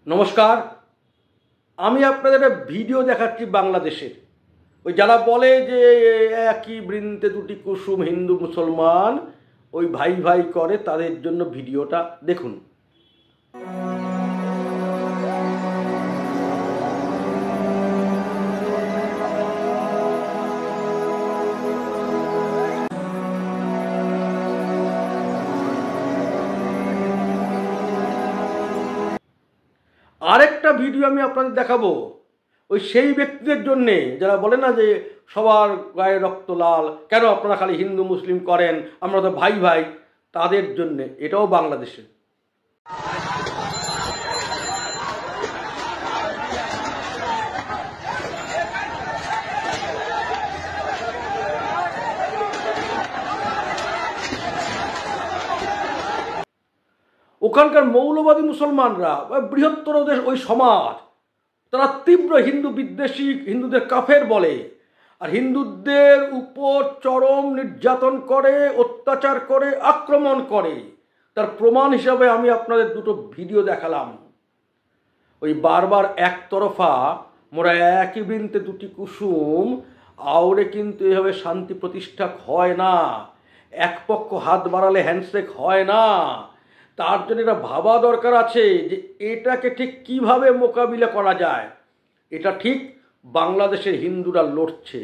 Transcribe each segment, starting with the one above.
নমস্কার, আমি আপনাদের একটা ভিডিও দেখাচ্ছি বাংলাদেশের। ওই যারা বলে যে একই বৃন্তে দুটি কুসুম, হিন্দু মুসলমান ওই ভাই ভাই করে, তাদের জন্য ভিডিওটা দেখুন। আরেকটা ভিডিও আমি আপনাদের দেখাবো ওই সেই ব্যক্তিদের জন্যে যারা বলে না যে সবার গায়ে রক্ত লাল, কেন আপনারা খালি হিন্দু মুসলিম করেন, আমরা তো ভাই ভাই, তাদের জন্যে। এটাও বাংলাদেশে। ওখানকার মৌলবাদী মুসলমানরা, বৃহত্তর দেশ ওই সমাজ, তারা তীব্র হিন্দু বিদ্বেষী, হিন্দুদের কাফের বলে, আর হিন্দুদের উপর চরম নির্যাতন করে, অত্যাচার করে, আক্রমণ করে। তার প্রমাণ হিসাবে আমি আপনাদের দুটো ভিডিও দেখালাম। ওই বারবার একতরফা মোরা একই বৃন্তে দুটি কুসুম আউরে কিন্তু এভাবে শান্তি প্রতিষ্ঠা হয় না। এক পক্ষ হাত বাড়ালে হ্যান্ডশেক হয় না। তার জন্য এটা ভাবা দরকার আছে যে এটাকে ঠিক কিভাবে মোকাবিলা করা যায়। এটা ঠিক বাংলাদেশের হিন্দুরা লড়ছে,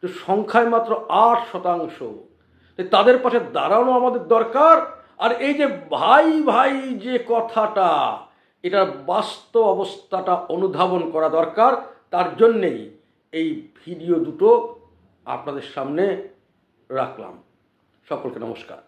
তো সংখ্যায় মাত্র 8%। তাদের পাশে দাঁড়ানো আমাদের দরকার। আর এই যে ভাই ভাই যে কথাটা, এটার বাস্তব অবস্থাটা অনুধাবন করা দরকার। তার জন্যেই এই ভিডিও দুটো আপনাদের সামনে রাখলাম। সকলকে নমস্কার।